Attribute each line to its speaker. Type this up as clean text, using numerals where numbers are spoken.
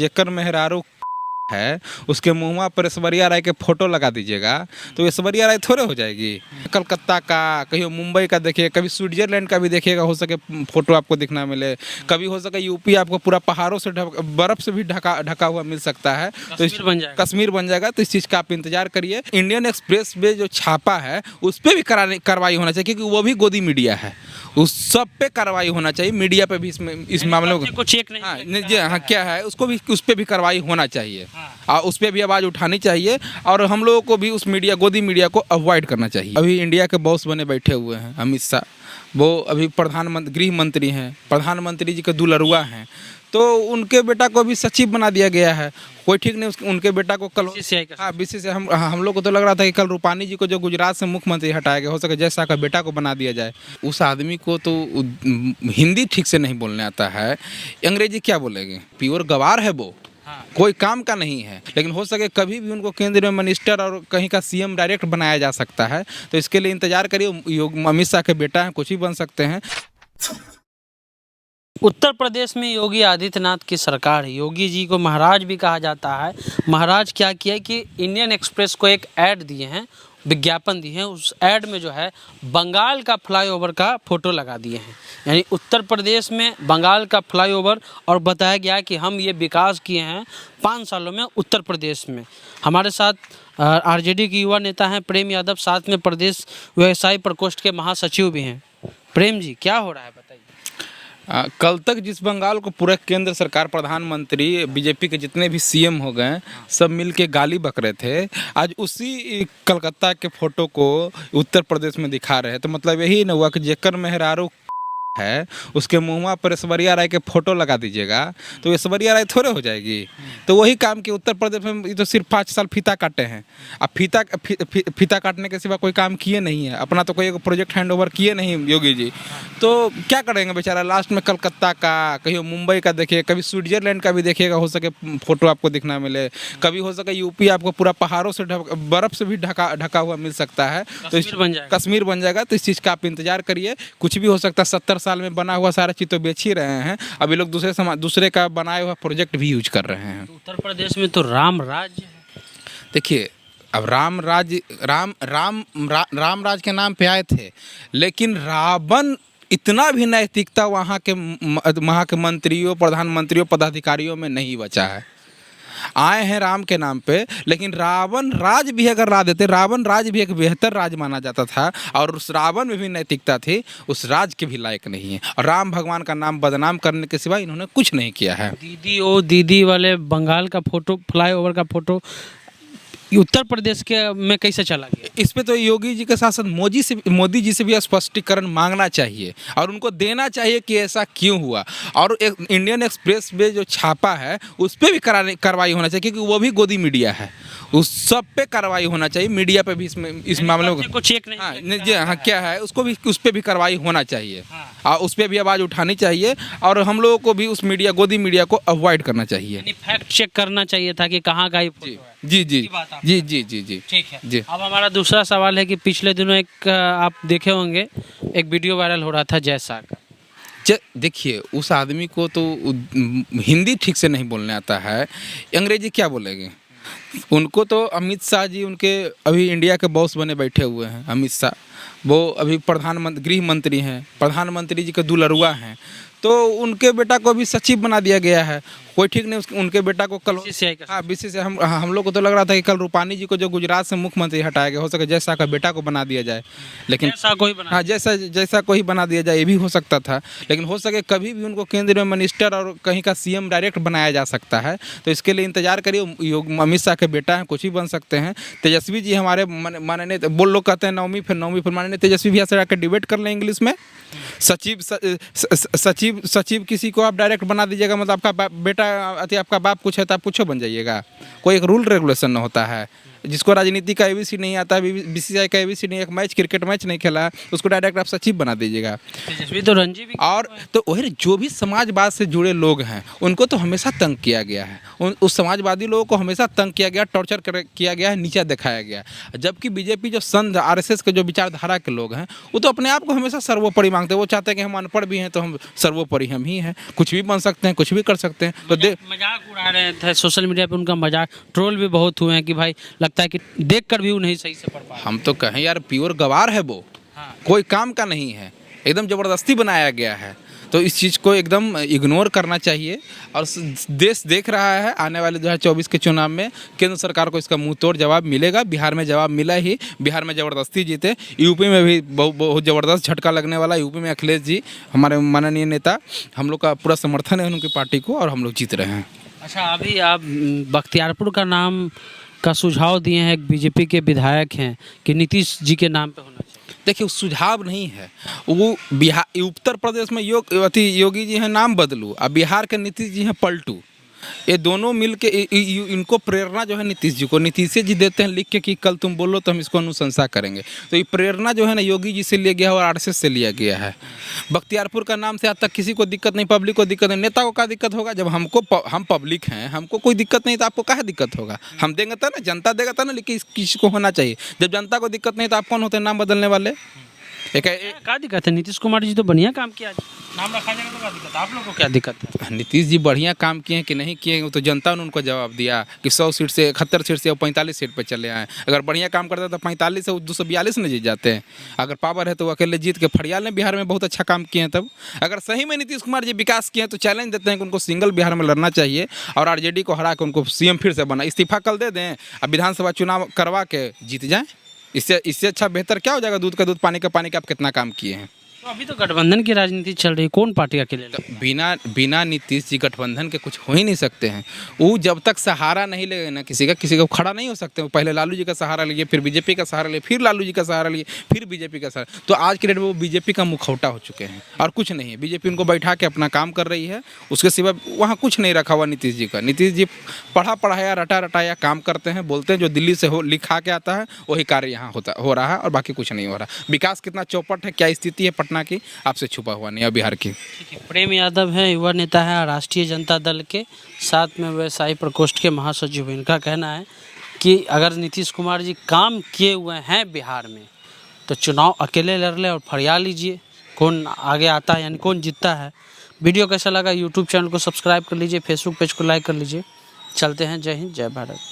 Speaker 1: जेकर मेहरारू है उसके मुँह पर ऐश्वर्या राय के फोटो लगा दीजिएगा तो ऐश्वर्या राय थोड़े हो जाएगी। कलकत्ता का, कहीं मुंबई का देखिए, कभी स्विट्जरलैंड का भी देखिएगा, हो सके फोटो आपको दिखना मिले। कभी हो सके यूपी आपको पूरा पहाड़ों से बर्फ से भी ढका हुआ मिल सकता है। तो कश्मीर बन जाएगा। तो इस चीज़ का आप इंतजार करिए। इंडियन एक्सप्रेस में जो छापा है उस पर भी कार्रवाई होना चाहिए, क्योंकि वो भी गोदी मीडिया है। उस सब पे कार्रवाई होना चाहिए। मीडिया पे भी इस मामले को
Speaker 2: चेक नहीं
Speaker 1: हाँ क्या है उसको भी, उस पर भी कार्रवाई होना चाहिए। और उस पर भी आवाज़ उठानी चाहिए और हम लोगों को भी उस गोदी मीडिया को अवॉइड करना चाहिए। अभी इंडिया के बॉस बने बैठे हुए हैं अमित शाह, वो अभी गृह मंत्री हैं, प्रधानमंत्री जी के दुलरुआ हैं। तो उनके बेटा को भी सचिव बना दिया गया है। कोई ठीक नहीं, उनके बेटा को कल बीसीसीआई हम लोग को तो लग रहा था कि कल रूपानी जी को जो गुजरात से मुख्यमंत्री हटाया गया, हो सके जैसा का बेटा को बना दिया जाए। उस आदमी को तो हिंदी ठीक से नहीं बोलने आता है, अंग्रेजी क्या बोलेंगे। प्योर गवार है वो, कोई काम का नहीं है। लेकिन हो सके कभी भी उनको केंद्र में मिनिस्टर और कहीं का सीएम डायरेक्ट बनाया जा सकता है। तो इसके लिए इंतजार करिए। अमित शाह के बेटा हैं, कुछ भी बन सकते हैं।
Speaker 2: उत्तर प्रदेश में योगी आदित्यनाथ की सरकार है। योगी जी को महाराज भी कहा जाता है। महाराज क्या किया है कि इंडियन एक्सप्रेस को एक ऐड दिए हैं, विज्ञापन दिए हैं। उस ऐड में जो है बंगाल का फ्लाईओवर का फोटो लगा दिए हैं। यानी उत्तर प्रदेश में बंगाल का फ्लाईओवर, और बताया गया कि हम ये विकास किए हैं 5 सालों में उत्तर प्रदेश में। हमारे साथ आरजेडी के युवा नेता हैं प्रेम यादव, साथ में प्रदेश व्यवसायी प्रकोष्ठ के महासचिव भी हैं। प्रेम जी, क्या हो रहा है बताइए।
Speaker 1: कल तक जिस बंगाल को पूरा केंद्र सरकार, प्रधानमंत्री, बीजेपी के जितने भी सीएम हो गए, सब मिलके गाली बक रहे थे, आज उसी कलकत्ता के फोटो को उत्तर प्रदेश में दिखा रहे हैं। तो मतलब यही न हुआ कि जेकर मेहरारू है उसके मुँह पर ऐश्वर्या राय के फोटो लगा दीजिएगा तो ऐश्वर्या राय थोड़े हो जाएगी। तो वही काम कि उत्तर प्रदेश में ये तो सिर्फ 5 साल फीता काटे हैं। अब फीता काटने के सिवा कोई काम किए नहीं है। अपना तो कोई प्रोजेक्ट हैंड ओवर किए नहीं योगी जी। तो क्या करेंगे बेचारा। लास्ट में कलकत्ता का, कहीं मुंबई का देखिए, कभी स्विट्जरलैंड का भी देखिएगा, हो सके फोटो आपको दिखना मिले। कभी हो सके यूपी आपको पूरा पहाड़ों से बर्फ से भी ढका हुआ मिल सकता है। तो कश्मीर बन जाएगा। तो इस चीज़ का आप इंतजार करिए। कुछ भी हो सकता है। 70 साल में बना हुआ सारा चीज़ तो बेच ही रहे हैं। अभी लोग दूसरे का बनाया हुआ प्रोजेक्ट भी यूज कर रहे हैं।
Speaker 2: तो उत्तर प्रदेश में तो राम राज्य है।
Speaker 1: देखिए, अब राम राज के नाम पे आए थे, लेकिन रावण इतना भी नैतिकता वहाँ के मंत्रियों, प्रधानमंत्रियों, पदाधिकारियों में नहीं बचा है। आए हैं राम के नाम पे, लेकिन रावण राज भी अगर ला देते, रावण राज भी एक बेहतर राज माना जाता था और उस रावण में भी नैतिकता थी, उस राज के भी लायक नहीं है। और राम भगवान का नाम बदनाम करने के सिवा इन्होंने कुछ नहीं किया है।
Speaker 2: दीदी वाले बंगाल का फोटो, फ्लाईओवर का फोटो उत्तर प्रदेश के में कैसे चला गया।
Speaker 1: इस पे तो योगी जी के साथ मोदी जी से भी स्पष्टीकरण मांगना चाहिए और उनको देना चाहिए कि ऐसा क्यों हुआ। और एक इंडियन एक्सप्रेस में जो छापा है उस पर भी कार्रवाई होना चाहिए, क्योंकि वो भी गोदी मीडिया है। उस सब पे कार्रवाई होना चाहिए। मीडिया पे भी इस मामले को
Speaker 2: चेक नहीं
Speaker 1: हाँ क्या है उसको भी, उस पर भी कार्रवाई होना चाहिए। और उस पर भी आवाज़ उठानी चाहिए और हम लोगों को भी उस गोदी मीडिया को अवॉइड करना चाहिए।
Speaker 2: फैक्ट चेक करना चाहिए था कि कहाँ का
Speaker 1: जी
Speaker 2: ठीक है जी। अब हमारा दूसरा सवाल है कि पिछले दिनों एक आप देखे होंगे, एक वीडियो वायरल हो रहा था जैसा का।
Speaker 1: देखिए, उस आदमी को तो हिंदी ठीक से नहीं बोलने आता है, अंग्रेजी क्या बोलेंगे। उनको तो अमित शाह जी, उनके अभी इंडिया के बॉस बने बैठे हुए हैं अमित शाह, वो अभी गृह मंत्री हैं, प्रधानमंत्री जी के दुलरुआ हैं। तो उनके बेटा को भी सचिव बना दिया गया है। कोई ठीक नहीं, उनके बेटा को कल बीसीसीआई हम लोग को तो लग रहा था कि कल रूपानी जी को जो गुजरात से मुख्यमंत्री हटाया गया, हो सके जैसा का बेटा को बना दिया जाए। लेकिन जैसा कोई बना दिया जाए, ये भी हो सकता था। लेकिन हो सके कभी भी उनको केंद्र में मिनिस्टर और कहीं का सीएम डायरेक्ट बनाया जा सकता है। तो इसके लिए इंतजार करिए। अमित शाह के बेटा हैं, कुछ भी बन सकते हैं। तेजस्वी जी हमारे माननीय, वो लोग कहते हैं 9वीं फिर माननीय तेजस्वी भैया से आकर डिबेट कर लें इंग्लिश में। सचिव किसी को आप डायरेक्ट बना दीजिएगा, मतलब आपका बेटा, आपका बाप कुछ है तो आप कुछ बन जाइएगा। कोई एक रूल रेगुलेशन न होता है। जिसको राजनीति का एबीसी नहीं आता है, बीसीसीआई का एबीसी नहीं, एक मैच क्रिकेट मैच नहीं खेला है, उसको डायरेक्ट आप सचिव बना दीजिएगा।
Speaker 2: तेजस्वी तो रणजी भी
Speaker 1: और तो वही जो भी समाजवाद से जुड़े लोग हैं उनको तो हमेशा तंग किया गया है, उस समाजवादी लोगों को हमेशा तंग किया गया, टॉर्चर किया गया है, नीचा दिखाया गया। जबकि बीजेपी जो संघ आरएसएस के जो विचारधारा के लोग हैं वो तो अपने आप को हमेशा सर्वोपरि मांगते हैं। वो चाहते हैं कि हम अनपढ़ भी हैं तो हम सर्वोपरि हम ही हैं, कुछ भी बन सकते हैं, कुछ भी कर सकते हैं। तो
Speaker 2: मजाक उड़ा रहे थे सोशल मीडिया पे, उनका मजाक ट्रोल भी बहुत हुए हैं कि भाई लगता है कि देख कर भी वो नहीं सही से पढ़ पा रहे।
Speaker 1: हम तो कहें यार प्योर गवार है वो, कोई काम का नहीं है, एकदम ज़बरदस्ती बनाया गया है। तो इस चीज़ को एकदम इग्नोर करना चाहिए। और देश देख रहा है आने वाले 2024 के चुनाव में केंद्र सरकार को इसका मुंह तोड़ जवाब मिलेगा। बिहार में जवाब मिला ही, बिहार में ज़बरदस्ती जीते, यूपी में भी बहुत ज़बरदस्त झटका लगने वाला। यूपी में अखिलेश जी हमारे माननीय नेता, हम लोग का पूरा समर्थन है उनकी पार्टी को और हम लोग जीत रहे हैं।
Speaker 2: अच्छा, अभी आप बख्तियारपुर का नाम का सुझाव दिए हैं, एक बीजेपी के विधायक हैं कि नीतीश जी के नाम पे होना चाहिए।
Speaker 1: देखिए सुझाव नहीं है वो, बिहार उत्तर प्रदेश में योगी जी हैं नाम बदलू, और बिहार के नीतीश जी हैं पलटू। ये दोनों मिल के इनको प्रेरणा जो है नीतीश जी को, नीतीश जी देते हैं लिख के कि कल तुम बोलो तो हम इसको अनुशंसा करेंगे। तो ये प्रेरणा जो है ना योगी जी से लिया गया है और आरएसएस से लिया गया है। बख्तियारपुर का नाम से आज तक किसी को दिक्कत नहीं, पब्लिक को दिक्कत नहीं, नेता को क्या दिक्कत होगा? जब हम पब्लिक हैं, हमको कोई दिक्कत नहीं तो आपको क्या दिक्कत होगा? हम देंगे तो ना, जनता देगा तो ना, लेकिन किसी को होना चाहिए। जब जनता को दिक्कत नहीं तो आप कौन होते हैं नाम बदलने वाले?
Speaker 2: क्या दिक्कत है? नीतीश कुमार जी तो बढ़िया काम किया, नाम रखा जाएगा तो क्या दिक्कत है? आप लोगों को क्या दिक्कत है?
Speaker 1: नीतीश जी बढ़िया काम किए हैं कि नहीं किए हैं तो जनता ने उनको जवाब दिया कि 100 सीट से 71 सीट से 45 सीट पर चले आए। अगर बढ़िया काम करता तो 45 से 242 में जीत जाते हैं। अगर पावर है तो वो अकेले जीत के फड़ियाल ने बिहार में बहुत अच्छा काम किए हैं। तब अगर सही में नीतीश कुमार जी विकास किए हैं तो चैलेंज देते हैं कि उनको सिंगल बिहार में लड़ना चाहिए और आरजेडी को हरा के उनको सीएम फिर से बना, इस्तीफा कल दे दें, अब विधानसभा चुनाव करवा के जीत जाएँ। इससे अच्छा बेहतर क्या हो जाएगा? दूध का दूध पानी का पानी का आप कितना काम किए हैं?
Speaker 2: तो अभी तो गठबंधन की राजनीति चल रही है, कौन पार्टी अकेले
Speaker 1: बिना नीतीश जी गठबंधन के कुछ हो ही नहीं सकते हैं। वो जब तक सहारा नहीं लेगा ना किसी का खड़ा नहीं हो सकते। वो पहले लालू जी का सहारा लिए, फिर बीजेपी का सहारा लिए, फिर लालू जी का सहारा लिए, फिर बीजेपी का सहारा। तो आज के डेट में वो बीजेपी का मुखौटा हो चुके हैं और कुछ नहीं है। बीजेपी उनको बैठा के अपना काम कर रही है, उसके सिवा वहाँ कुछ नहीं रखा हुआ नीतीश जी का। नीतीश जी पढ़ा पढ़ाया रटा रटाया काम करते हैं, बोलते हैं जो दिल्ली से लिखा के आता है वही कार्य यहाँ हो रहा है और बाकी कुछ नहीं हो रहा। विकास कितना चौपट है, क्या स्थिति है पटना की, आपसे छुपा हुआ नहीं है बिहार की।
Speaker 2: प्रेम यादव है, युवा नेता है राष्ट्रीय जनता दल के, साथ में व्यवसायी प्रकोष्ठ के महासचिव। इनका कहना है कि अगर नीतीश कुमार जी काम किए हुए हैं बिहार में तो चुनाव अकेले लड़ ले और फरिया लीजिए, कौन आगे आता है यानी कौन जीतता है। वीडियो कैसा लगा? यूट्यूब चैनल को सब्सक्राइब कर लीजिए, फेसबुक पेज को लाइक कर लीजिए। चलते हैं, जय हिंद जय भारत।